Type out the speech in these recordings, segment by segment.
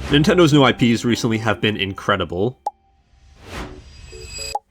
Nintendo's new IPs recently have been incredible.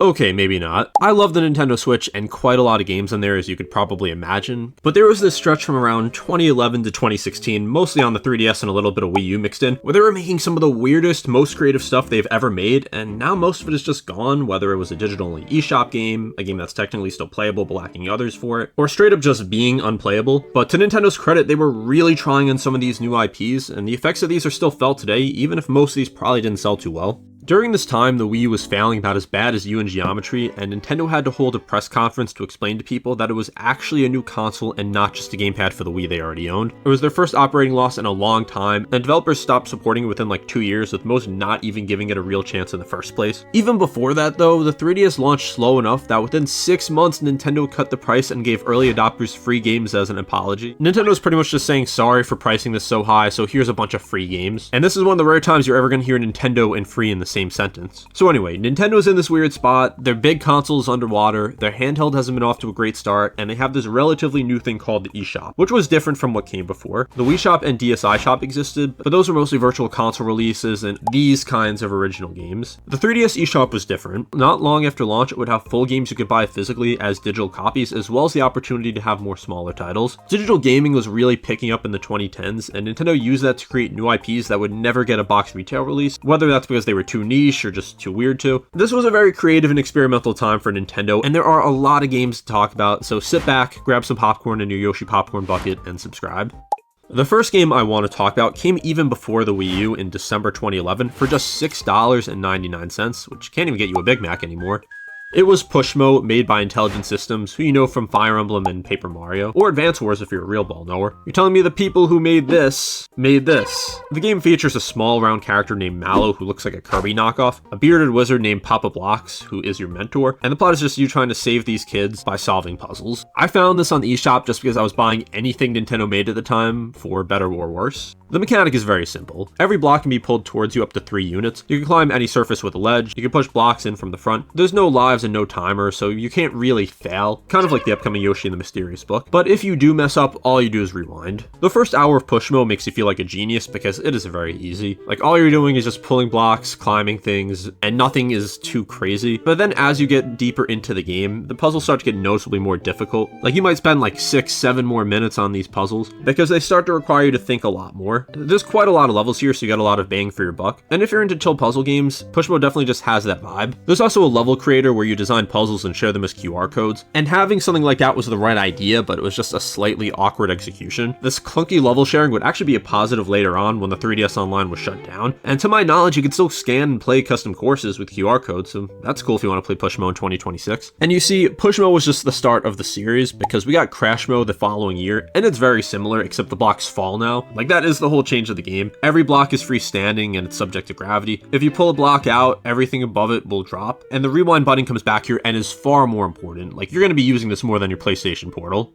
Okay, maybe not. I love the Nintendo Switch and quite a lot of games on there, as you could probably imagine, but there was this stretch from around 2011 to 2016, mostly on the 3DS and a little bit of Wii U mixed in, where they were making some of the weirdest, most creative stuff they've ever made, and now most of it is just gone, whether it was a digital-only eShop game, a game that's technically still playable but lacking others for it, or straight up just being unplayable. But to Nintendo's credit, they were really trying on some of these new IPs, and the effects of these are still felt today, even if most of these probably didn't sell too well. During this time, the Wii U was failing about as bad as U in Geometry, and Nintendo had to hold a press conference to explain to people that it was actually a new console and not just a gamepad for the Wii they already owned. It was their first operating loss in a long time, and developers stopped supporting it within like 2 years, with most not even giving it a real chance in the first place. Even before that though, the 3DS launched slow enough that within 6 months Nintendo cut the price and gave early adopters free games as an apology. Nintendo's pretty much just saying sorry for pricing this so high, so here's a bunch of free games. And this is one of the rare times you're ever going to hear Nintendo and free in the same sentence. So anyway, Nintendo's in this weird spot, their big console's underwater, their handheld hasn't been off to a great start, and they have this relatively new thing called the eShop, which was different from what came before. The Wii Shop and DSi Shop existed, but those were mostly virtual console releases and these kinds of original games. The 3DS eShop was different. Not long after launch, it would have full games you could buy physically as digital copies, as well as the opportunity to have more smaller titles. Digital gaming was really picking up in the 2010s, and Nintendo used that to create new IPs that would never get a box retail release, whether that's because they were too niche or just too weird to. This was a very creative and experimental time for Nintendo, and there are a lot of games to talk about, so sit back, grab some popcorn in your Yoshi popcorn bucket, and subscribe. The first game I want to talk about came even before the Wii U in December 2011 for just $6.99, which can't even get you a Big Mac anymore. It was Pushmo, made by Intelligent Systems, who you know from Fire Emblem and Paper Mario, or Advance Wars if you're a real ball knower. You're telling me the people who made this. The game features a small round character named Mallow who looks like a Kirby knockoff, a bearded wizard named Papa Blocks who is your mentor, and the plot is just you trying to save these kids by solving puzzles. I found this on the eShop just because I was buying anything Nintendo made at the time, for better or worse. The mechanic is very simple. Every block can be pulled towards you up to 3 units. You can climb any surface with a ledge, you can push blocks in from the front. There's no lives and no timer, so you can't really fail, kind of like the upcoming Yoshi and the Mysterious Book. But if you do mess up, all you do is rewind. The first hour of Pushmo makes you feel like a genius because it is very easy. Like, all you're doing is just pulling blocks, climbing things, and nothing is too crazy. But then as you get deeper into the game, the puzzles start to get noticeably more difficult. Like, you might spend like 6-7 more minutes on these puzzles because they start to require you to think a lot more. There's quite a lot of levels here, so you get a lot of bang for your buck. And if you're into chill puzzle games, Pushmo definitely just has that vibe. There's also a level creator where you design puzzles and share them as QR codes, and having something like that was the right idea, but it was just a slightly awkward execution. This clunky level sharing would actually be a positive later on when the 3DS Online was shut down, and to my knowledge you could still scan and play custom courses with QR codes, so that's cool if you want to play Pushmo in 2026. And you see, Pushmo was just the start of the series, because we got Crash Mode the following year, and it's very similar, except the blocks fall now. Like, that is the whole change of the game. Every block is freestanding and it's subject to gravity. If you pull a block out, everything above it will drop, and the rewind button comes back here and is far more important. Like, you're going to be using this more than your PlayStation Portal.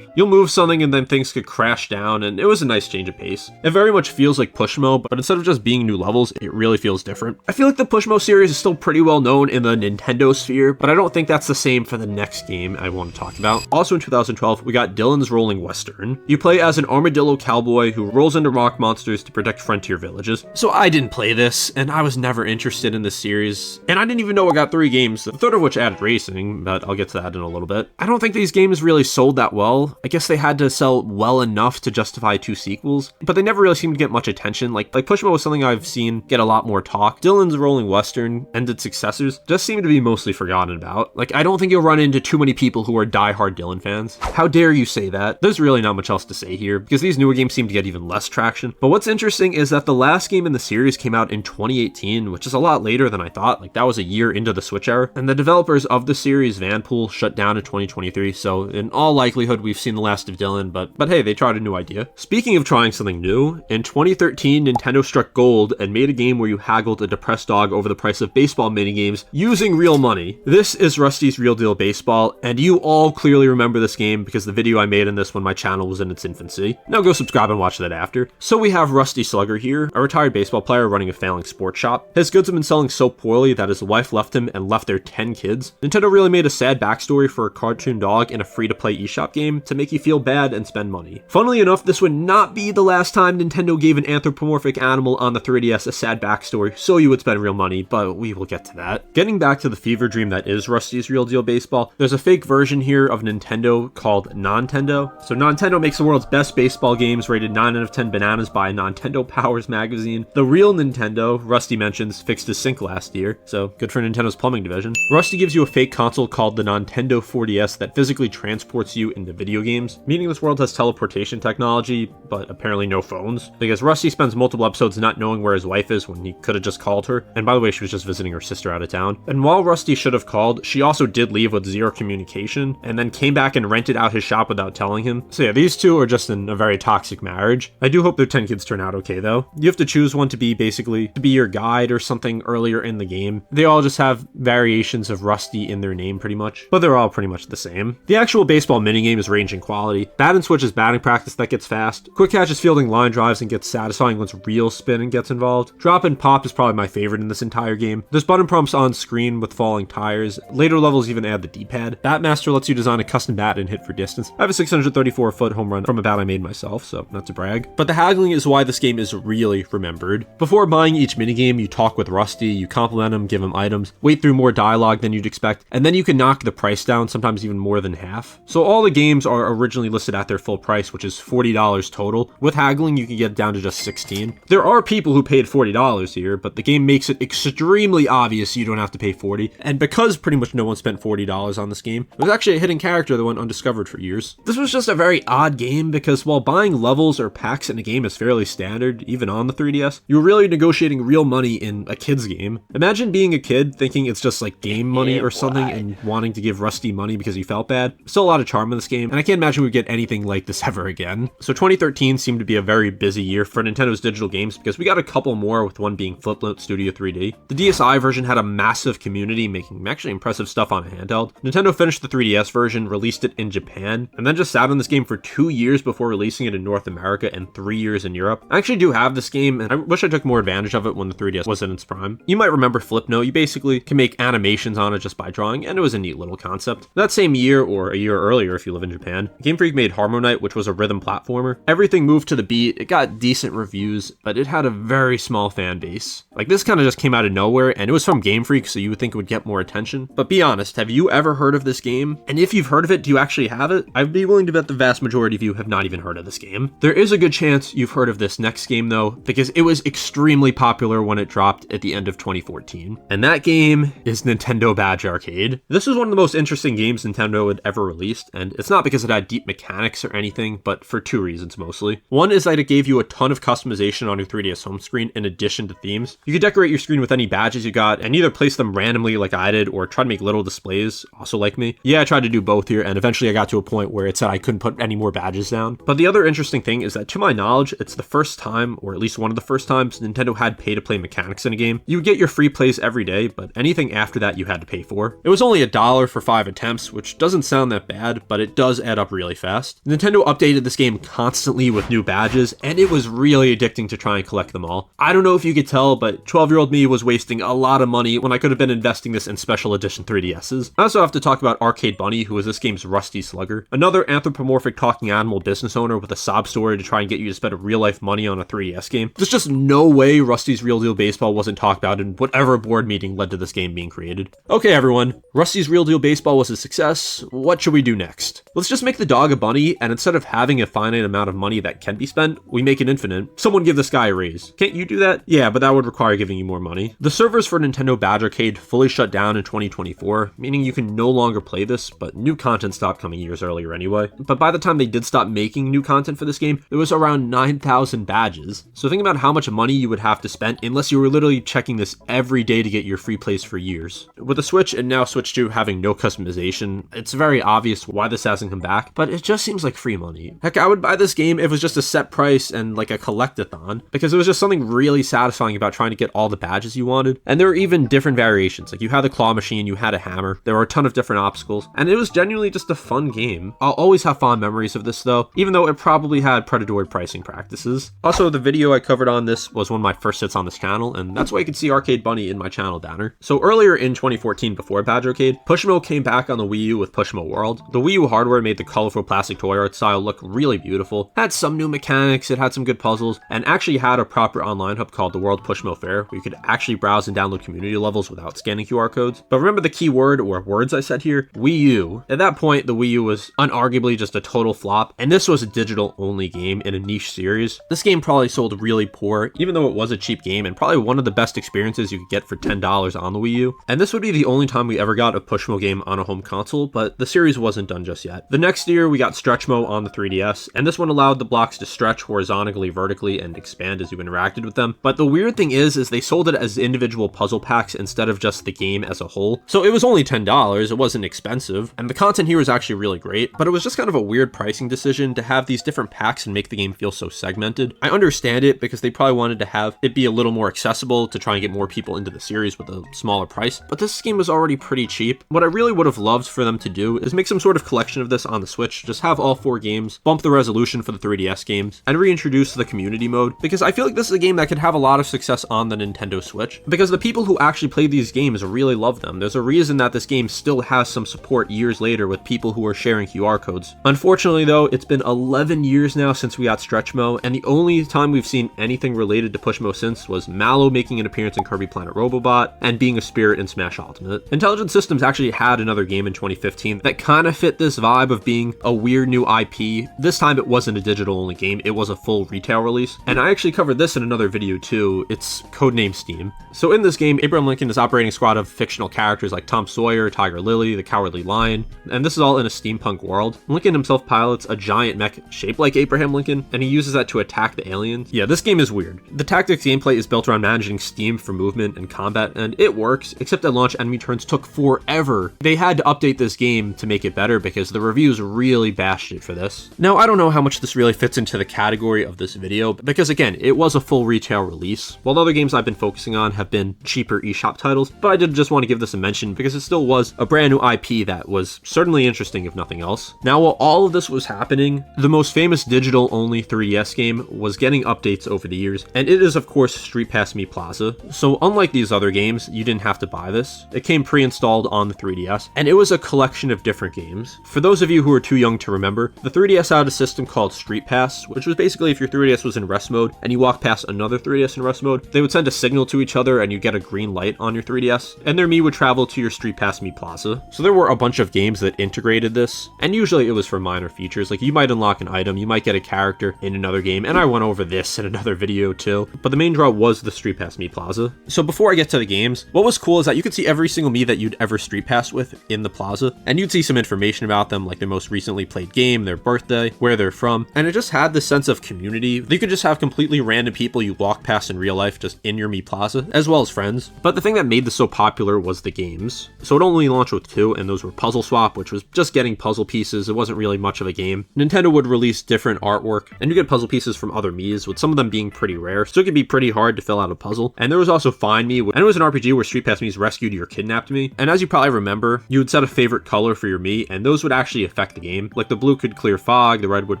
You'll move something and then things could crash down, and it was a nice change of pace. It very much feels like Pushmo, but instead of just being new levels, it really feels different. I feel like the Pushmo series is still pretty well known in the Nintendo sphere, but I don't think that's the same for the next game I want to talk about. Also in 2012, we got Dillon's Rolling Western. You play as an armadillo cowboy who rolls into rock monsters to protect frontier villages. So I didn't play this, and I was never interested in this series, and I didn't even know it got 3 games, the third of which added racing, but I'll get to that in a little bit. I don't think these games really sold that well. I guess they had to sell well enough to justify 2 sequels, but they never really seemed to get much attention. Like Pushmo was something I've seen get a lot more talk. Dillon's Rolling Western and its successors just seem to be mostly forgotten about. Like, I don't think you'll run into too many people who are diehard Dillon fans. How dare you say that? There's really not much else to say here, because these newer games seem to get even less traction. But what's interesting is that the last game in the series came out in 2018, which is a lot later than I thought. Like, that was a year into the Switch era, and the developers of the series, Vanpool, shut down in 2023, so in all likelihood we've seen the last of Dillon, but hey, they tried a new idea. Speaking of trying something new, in 2013, Nintendo struck gold and made a game where you haggled a depressed dog over the price of baseball minigames using real money. This is Rusty's Real Deal Baseball, and you all clearly remember this game because the video I made on this when my channel was in its infancy. Now go subscribe and watch that after. So we have Rusty Slugger here, a retired baseball player running a failing sports shop. His goods have been selling so poorly that his wife left him and left their 10 kids. Nintendo really made a sad backstory for a cartoon dog in a free-to-play eShop game to make you feel bad and spend money. Funnily enough, this would not be the last time Nintendo gave an anthropomorphic animal on the 3DS a sad backstory so you would spend real money, but we will get to that. Getting back to the fever dream that is Rusty's Real Deal Baseball, there's a fake version here of Nintendo called Nintendo. So Nintendo makes the world's best baseball games, rated 9 out of 10 bananas by Nintendo Powers magazine. The real Nintendo, Rusty mentions, fixed his sink last year, so good for Nintendo's plumbing division. Rusty gives you a fake console called the Nintendo 4DS that physically transports you into video games, meaning this world has teleportation technology, but apparently no phones, because Rusty spends multiple episodes not knowing where his wife is when he could have just called her. And by the way, she was just visiting her sister out of town. And while Rusty should have called, she also did leave with zero communication, and then came back and rented out his shop without telling him. So yeah, these two are just in a very toxic marriage. I do hope their 10 kids turn out okay though. You have to choose one to be basically to be your guide or something earlier in the game. They all just have variations of Rusty in their name pretty much, but they're all pretty much the same. The actual baseball minigame is range in quality. Bat and switch is batting practice that gets fast. Quick catch is fielding line drives and gets satisfying once real spinning gets involved. Drop and pop is probably my favorite in this entire game. There's button prompts on screen with falling tires. Later levels even add the D-pad. Batmaster lets you design a custom bat and hit for distance. I have a 634-foot home run from a bat I made myself, so not to brag. But the haggling is why this game is really remembered. Before buying each minigame, you talk with Rusty, you compliment him, give him items, wait through more dialogue than you'd expect, and then you can knock the price down, sometimes even more than half. So all the games are originally listed at their full price, which is $40 total. With haggling, you can get down to just $16. There are people who paid $40 here, but the game makes it extremely obvious you don't have to pay $40. And because pretty much no one spent $40 on this game, there's actually a hidden character that went undiscovered for years. This was just a very odd game because while buying levels or packs in a game is fairly standard, even on the 3DS, you're really negotiating real money in a kid's game. Imagine being a kid thinking it's just like game money or something and wanting to give Rusty money because you felt bad. Still a lot of charm in this game, and I can't imagine we'd get anything like this ever again. So 2013 seemed to be a very busy year for Nintendo's digital games because we got a couple more, with one being Flipnote Studio 3D. The DSi version had a massive community making actually impressive stuff on a handheld. Nintendo finished the 3DS version, released it in Japan, and then just sat on this game for 2 years before releasing it in North America and 3 years in Europe. I actually do have this game, and I wish I took more advantage of it when the 3DS was in its prime. You might remember Flipnote. You basically can make animations on it just by drawing, and it was a neat little concept. That same year, or a year earlier if you live in Japan, Game Freak made HarmoKnight, which was a rhythm platformer. Everything moved to the beat, it got decent reviews, but it had a very small fan base. Like, this kind of just came out of nowhere, and it was from Game Freak, so you would think it would get more attention. But be honest, have you ever heard of this game? And if you've heard of it, do you actually have it? I'd be willing to bet the vast majority of you have not even heard of this game. There is a good chance you've heard of this next game though, because it was extremely popular when it dropped at the end of 2014. And that game is Nintendo Badge Arcade. This was one of the most interesting games Nintendo had ever released, and it's not because it had deep mechanics or anything, but for two reasons mostly. One is that it gave you a ton of customization on your 3DS home screen in addition to themes. You could decorate your screen with any badges you got and either place them randomly like I did or try to make little displays, also like me. Yeah, I tried to do both here, and eventually I got to a point where it said I couldn't put any more badges down. But the other interesting thing is that to my knowledge, it's the first time, or at least one of the first times, Nintendo had pay-to-play mechanics in a game. You would get your free plays every day, but anything after that you had to pay for. It was only $1 for 5 attempts, which doesn't sound that bad, but it does add up really fast. Nintendo updated this game constantly with new badges, and it was really addicting to try and collect them all. I don't know if you could tell, but 12-year-old me was wasting a lot of money when I could have been investing this in special edition 3DSs. I also have to talk about Arcade Bunny, who was this game's Rusty Slugger, another anthropomorphic talking animal business owner with a sob story to try and get you to spend real-life money on a 3DS game. There's just no way Rusty's Real Deal Baseball wasn't talked about in whatever board meeting led to this game being created. Okay everyone, Rusty's Real Deal Baseball was a success. What should we do next? Let's just make the dog a bunny, and instead of having a finite amount of money that can be spent, we make it infinite. Someone give this guy a raise. Can't you do that? Yeah, but that would require giving you more money. The servers for Nintendo Badge Arcade fully shut down in 2024, meaning you can no longer play this, but new content stopped coming years earlier anyway. But by the time they did stop making new content for this game, there was around 9,000 badges. So think about how much money you would have to spend unless you were literally checking this every day to get your free plays for years. With the Switch and now Switch 2 having no customization, it's very obvious why this hasn't come back, but it just seems like free money. Heck, I would buy this game if it was just a set price and like a collectathon, because it was just something really satisfying about trying to get all the badges you wanted. And there were even different variations, like you had the claw machine, you had a hammer, there were a ton of different obstacles, and it was genuinely just a fun game. I'll always have fond memories of this though, even though it probably had predatory pricing practices. Also, the video I covered on this was one of my first hits on this channel, and that's why you can see Arcade Bunny in my channel banner. So earlier in 2014, before Badge Arcade, Pushmo came back on the Wii U with Pushmo World. The Wii U hardware made the colorful plastic toy art style looked really beautiful, had some new mechanics, it had some good puzzles, and actually had a proper online hub called the World Pushmo Fair, where you could actually browse and download community levels without scanning QR codes. But remember the key word, or words I said here, Wii U. At that point, the Wii U was unarguably just a total flop, and this was a digital-only game in a niche series. This game probably sold really poor, even though it was a cheap game, and probably one of the best experiences you could get for $10 on the Wii U. And this would be the only time we ever got a Pushmo game on a home console, but the series wasn't done just yet. The next year, we got Stretchmo on the 3DS, and this one allowed the blocks to stretch horizontally, vertically, and expand as you interacted with them. But the weird thing is they sold it as individual puzzle packs instead of just the game as a whole. So it was only $10, it wasn't expensive, and the content here was actually really great, but it was just kind of a weird pricing decision to have these different packs and make the game feel so segmented. I understand it because they probably wanted to have it be a little more accessible to try and get more people into the series with a smaller price, but this game was already pretty cheap. What I really would have loved for them to do is make some sort of collection of this on the Switch, just have all 4 games, bump the resolution for the 3DS games, and reintroduce the community mode, because I feel like this is a game that could have a lot of success on the Nintendo Switch, because the people who actually play these games really love them. There's a reason that this game still has some support years later with people who are sharing QR codes. Unfortunately though, it's been 11 years now since we got Stretchmo, and the only time we've seen anything related to Pushmo since was Mallow making an appearance in Kirby Planet Robobot and being a spirit in Smash Ultimate. Intelligent Systems actually had another game in 2015 that kind of fit this vibe of being a weird new IP. This time it wasn't a digital only game, it was a full retail release, and I actually covered this in another video too. It's codenamed S.T.E.A.M. So in this game, Abraham Lincoln is operating a squad of fictional characters like Tom Sawyer, Tiger Lily, the Cowardly Lion, and this is all in a steampunk world. Lincoln himself pilots a giant mech shaped like Abraham Lincoln, and he uses that to attack the aliens. Yeah, this game is weird. The tactics gameplay is built around managing steam for movement and combat, and it works, except at launch enemy turns took forever. They had to update this game to make it better because the reviews really bashed it for this. Now, I don't know how much this really fits into the category of this video, because again, it was a full retail release, while other games I've been focusing on have been cheaper eShop titles, but I did just want to give this a mention because it still was a brand new IP that was certainly interesting if nothing else. Now, while all of this was happening, the most famous digital-only 3DS game was getting updates over the years, and it is of course StreetPass Mii Plaza. So unlike these other games, you didn't have to buy this. It came pre-installed on the 3DS, and it was a collection of different games. For those of you who are too young to remember, the 3DS had a system called StreetPass, which was basically if your 3DS was in rest mode and you walk past another 3DS in rest mode, they would send a signal to each other and you get a green light on your 3DS, and their Mii would travel to your StreetPass Mii Plaza. So there were a bunch of games that integrated this, and usually it was for minor features, like you might unlock an item, you might get a character in another game, and I went over this in another video too, but the main draw was the StreetPass Mii Plaza. So before I get to the games, what was cool is that you could see every single Mii that you'd ever StreetPass with in the plaza, and you'd see some information about them, like their most recently played game, their birthday, where they're from, and it just had this sense of community. You could just have completely random people you walk past in real life just in your Mii Plaza, as well as friends. But the thing that made this so popular was the games. So it only launched with 2, and those were Puzzle Swap, which was just getting puzzle pieces. It wasn't really much of a game. Nintendo would release different artwork, and you get puzzle pieces from other Miis, with some of them being pretty rare, so it could be pretty hard to fill out a puzzle. And there was also Find Me, and it was an RPG where StreetPass Mii's rescued your kidnapped Mii. And as you probably remember, you would set a favorite color for your Mii, and those would actually affect the game. Like the blue could clear fog, the red would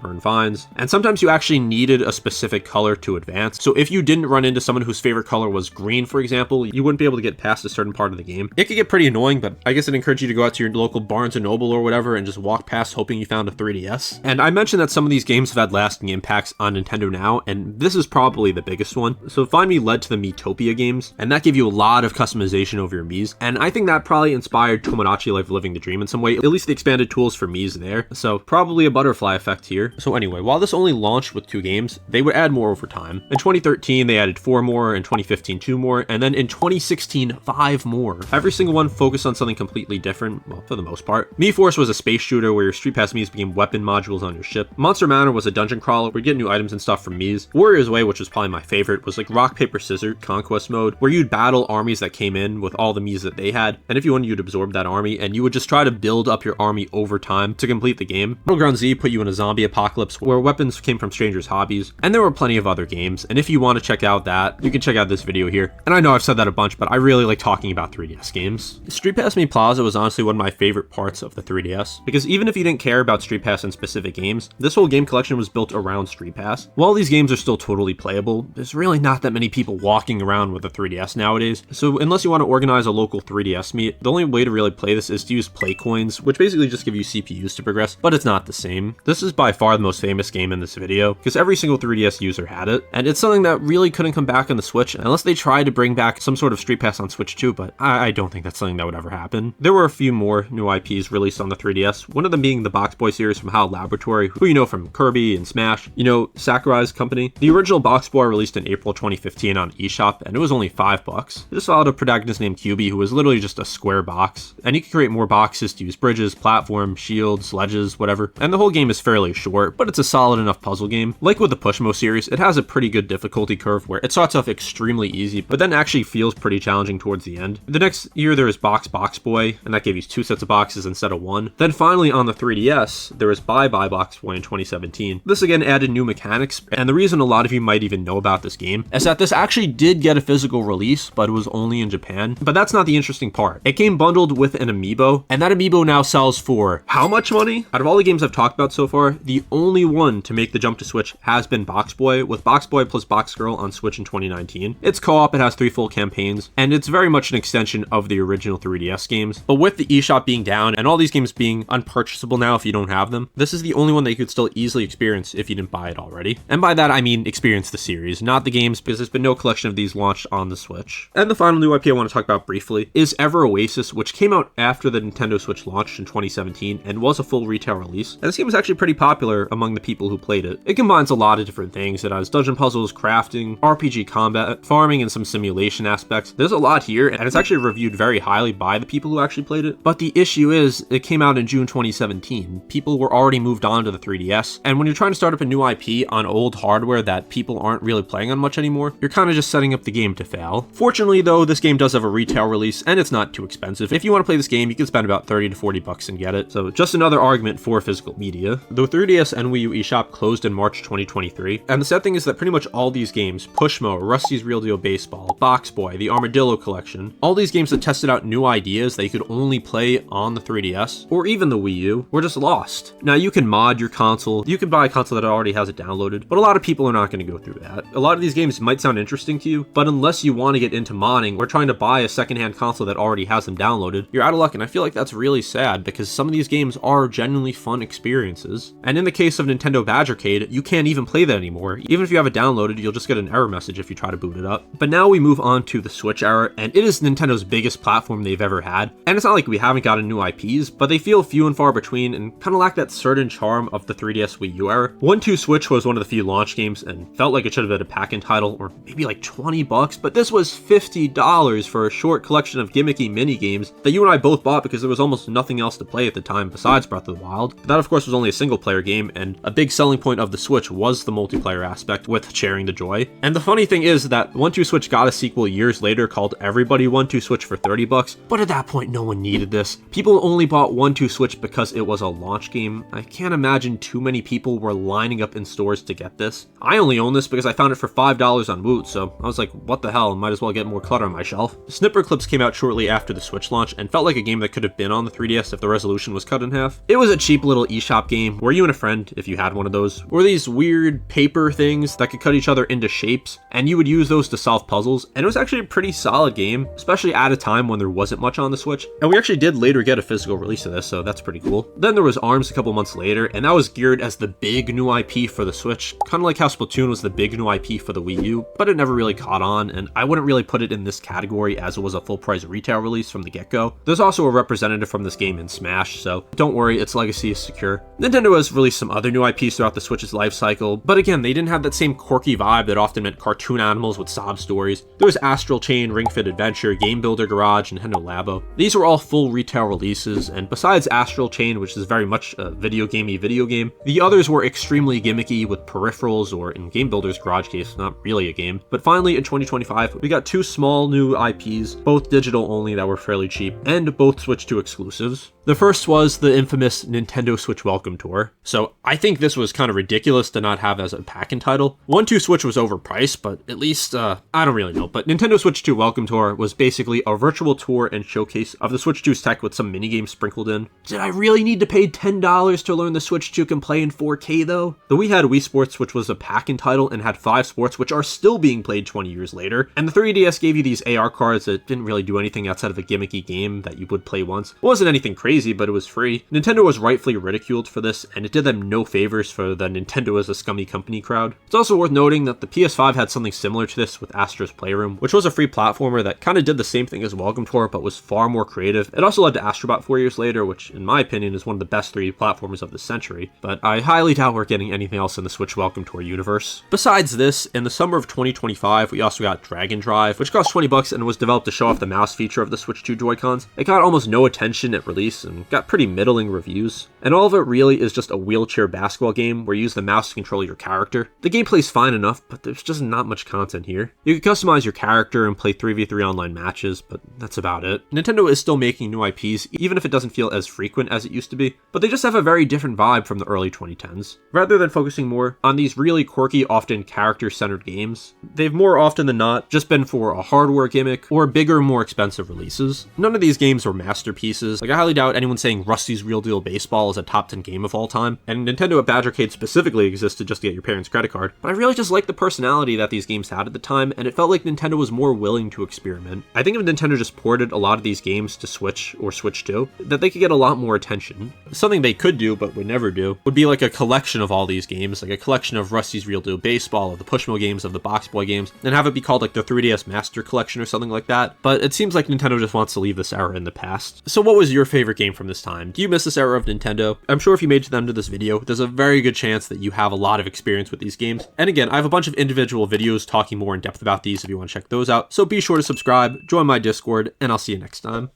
burn vines, and sometimes you actually needed a specific color to advance. So if you didn't run into someone whose favorite color was green, for example, you wouldn't be able to get past a certain part of the game. It could get pretty annoying, but I guess I'd encourage you to go out to your local Barnes & Noble or whatever and just walk past hoping you found a 3DS. And I mentioned that some of these games have had lasting impacts on Nintendo now, and this is probably the biggest one. So Find Me led to the Miitopia games, and that gave you a lot of customization over your Miis, and I think that probably inspired Tomodachi Life Living the Dream in some way. At least the expanded tools for Miis there, so probably a butterfly effect here. So anyway, while this only launched with 2 games, they would add more over time. In 2013, they added 4 more, in 2015, 2 more, and then in 2016, 5 more. Every single one focused on something completely different, well, for the most part. Mii Force was a space shooter where your StreetPass Miis became weapon modules on your ship. Monster Manor was a dungeon crawler where you get new items and stuff from Miis. Warrior's Way, which was probably my favorite, was like rock, paper, scissors conquest mode, where you'd battle armies that came in with all the Miis that they had, and if you wanted, you'd absorb that army, and you would just try to build up your army over time to complete the game. Battleground Z put you in a zombie apocalypse where weapons came from strangers' hobbies, and there were plenty of other games, and if you want to check out that, you can check out this video here. And I know I've said that a bunch, but I really like talking about 3DS games. StreetPass Mii Plaza was honestly one of my favorite parts of the 3DS, because even if you didn't care about StreetPass in specific games, this whole game collection was built around StreetPass. While these games are still totally playable, there's really not that many people walking around with a 3DS nowadays, so unless you want to organize a local 3DS meet, the only way to really play this is to use play coins, which basically just give you CPUs to progress, but it's not the same. This is by far the most famous game in this video, because every single 3DS user had it, and it's something that really couldn't come back on the Switch unless they tried to bring back some sort of Street Pass on Switch 2, but I don't think that's something that would ever happen. There were a few more new IPs released on the 3DS, one of them being the Box Boy series from HAL Laboratory, who you know from Kirby and Smash, you know, Sakurai's company. The original Box Boy released in April 2015 on eShop, and it was only $5. This followed a protagonist named QB, who was literally just a square box, and you can create more boxes to use bridges, platforms, shields, ledges, whatever, and the whole game is fairly short, but it's a solid enough puzzle game. Like with the Pushmo series, it has a pretty good difficulty curve where it starts off extremely easy, but then actually feels pretty challenging towards the end. The next year there is Box Boy, and that gave you 2 sets of boxes instead of 1. Then finally on the 3DS, there was Bye Bye Box Boy in 2017. This again added new mechanics, and the reason a lot of you might even know about this game is that this actually did get a physical release, but it was only in Japan. But that's not the interesting part. It came bundled with an amiibo, and that amiibo now sells for how much money? Out of all the games I've talked about so far, the only one to make the jump to Switch has been Box Boy, with Box Boy plus Box Girl on Switch in 2019. It's co-op, it has 3 full campaigns, and it's very much an extension of the original 3DS games. But with the eShop being down, and all these games being unpurchasable now if you don't have them, this is the only one that you could still easily experience if you didn't buy it already. And by that I mean experience the series, not the games, because there's been no collection of these launched on the Switch. And the final new IP I want to talk about briefly is Ever Oasis, which came out after the Nintendo Switch launched in 2017 and was a full retail release. And this game is actually pretty popular among the people who played it. It combines a lot of different things. It has dungeon puzzles, crafting, RPG combat, farming, and some simulation aspects. There's a lot here, and it's actually reviewed very highly by the people who actually played it. But the issue is, it came out in June 2017. People were already moved on to the 3DS, and when you're trying to start up a new IP on old hardware that people aren't really playing on much anymore, you're kind of just setting up the game to fail. Fortunately though, this game does have a retail release, and it's not too expensive. If you want to play this game, you can spend about 30 to 40 bucks and get it. So just another argument for physical media. The 3DS and Wii U eShop closed in March 2023, and the sad thing is that pretty much all these games, Pushmo, Rusty's Real Deal Baseball, Box Boy, the Armadillo Collection, all these games that tested out new ideas that you could only play on the 3DS, or even the Wii U, were just lost. Now you can mod your console, you can buy a console that already has it downloaded, but a lot of people are not going to go through that. A lot of these games might sound interesting to you, but unless you want to get into modding or trying to buy a secondhand console that already has them downloaded, you're out of luck, and I feel like that's really sad because some of these games are genuinely fun experiences. And in the case of Nintendo Badgercade, you can't even play that anymore. Even if you have it downloaded, you'll just get an error message if you try to boot it up. But now we move on to the Switch era, and it is Nintendo's biggest platform they've ever had. And it's not like we haven't gotten new IPs, but they feel few and far between and kind of lack that certain charm of the 3DS Wii U era. 1-2 Switch was one of the few launch games and felt like it should have been a pack-in title, or maybe like 20 bucks, but this was $50 for a short collection of gimmicky mini games that you and I both bought because there was almost nothing else to play at the time besides Breath of the Wild. But that of course was only a single player game, and a big selling point of the Switch was the multiplayer aspect with sharing the joy. And the funny thing is that 1-2 Switch got a sequel years later called Everybody 1-2 Switch for 30 bucks, but at that point no one needed this. People only bought 1-2 Switch because it was a launch game. I can't imagine too many people were lining up in stores to get this. I only own this because I found it for $5 on Woot, so I was like, what the hell, might as well get more clutter on my shelf. Snipper Clips came out shortly after the Switch launch and felt like a game that could have been on the 3DS if the resolution was cut in half. It was a cheap little eShop game where you and a friend, if you had one of those, were these weird paper things that could cut each other into shapes, and you would use those to solve puzzles, and it was actually a pretty solid game, especially at a time when there wasn't much on the Switch. And we actually did later get a physical release of this, so that's pretty cool. Then there was ARMS a couple months later, and that was geared as the big new IP for the Switch, kind of like how Splatoon was the big new IP for the Wii U, but it never really caught on, and I wouldn't really put it in this category as it was a full price retail release from the get-go. There's also a representative from this game in Smash, so don't worry, its legacy is secure. Nintendo has released some other new IPs throughout the Switch's life cycle, but again, they didn't have that same quirky vibe that often meant cartoon animals with sob stories. There was Astral Chain, Ring Fit Adventure, Game Builder Garage, and Nintendo Labo. These were all full retail releases, and besides Astral Chain, which is very much a video game, the others were extremely gimmicky with peripherals, or in Game Builder's Garage case, not really a game. But finally, in 2025, we got 2 small new IPs, both digital only that were fairly cheap, and both Switch 2 exclusives. The first was the infamous Nintendo Switch Welcome Tour. So I think this was kind of ridiculous to not have as a pack-in title. 1-2 Switch was overpriced, but at least, I don't really know. But Nintendo Switch 2 Welcome Tour was basically a virtual tour and showcase of the Switch 2's tech with some minigames sprinkled in. Did I really need to pay $10 to learn the Switch 2 can play in 4K though? The Wii had Wii Sports, which was a pack-in title and had 5 sports, which are still being played 20 years later. And the 3DS gave you these AR cards that didn't really do anything outside of a gimmicky game that you would play once. It wasn't anything crazy, but it was free. Nintendo Nintendo was rightfully ridiculed for this, and it did them no favors for the Nintendo as a scummy company crowd. It's also worth noting that the PS5 had something similar to this with Astro's Playroom, which was a free platformer that kind of did the same thing as Welcome Tour, but was far more creative. It also led to Astrobot 4 years later, which in my opinion is one of the best 3D platformers of the century, but I highly doubt we're getting anything else in the Switch Welcome Tour universe. Besides this, in the summer of 2025, we also got Dragon Drive, which cost $20 and was developed to show off the mouse feature of the Switch 2 Joy-Cons. It got almost no attention at release and got pretty middling reviews. And all of it really is just a wheelchair basketball game where you use the mouse to control your character. The gameplay's fine enough, but there's just not much content here. You can customize your character and play 3v3 online matches, but that's about it. Nintendo is still making new IPs, even if it doesn't feel as frequent as it used to be, but they just have a very different vibe from the early 2010s. Rather than focusing more on these really quirky, often character-centered games, they've more often than not just been for a hardware gimmick or bigger, more expensive releases. None of these games were masterpieces. Like, I highly doubt anyone saying Rusty's Real Deal Baseball is a top 10 game of all time, and Nintendo at Badgercade specifically existed just to get your parents' credit card, but I really just liked the personality that these games had at the time, and it felt like Nintendo was more willing to experiment. I think if Nintendo just ported a lot of these games to Switch or Switch 2, that they could get a lot more attention. Something they could do, but would never do, would be like a collection of all these games, like a collection of Rusty's Real Deal Baseball, of the Pushmo games, of the Box Boy games, and have it be called like the 3DS Master Collection or something like that, but it seems like Nintendo just wants to leave this era in the past. So what was your favorite game from this time? Do you miss this era of Nintendo? I'm sure if you made it to the end of this video, there's a very good chance that you have a lot of experience with these games. And again, I have a bunch of individual videos talking more in depth about these if you want to check those out, so be sure to subscribe, join my Discord, and I'll see you next time.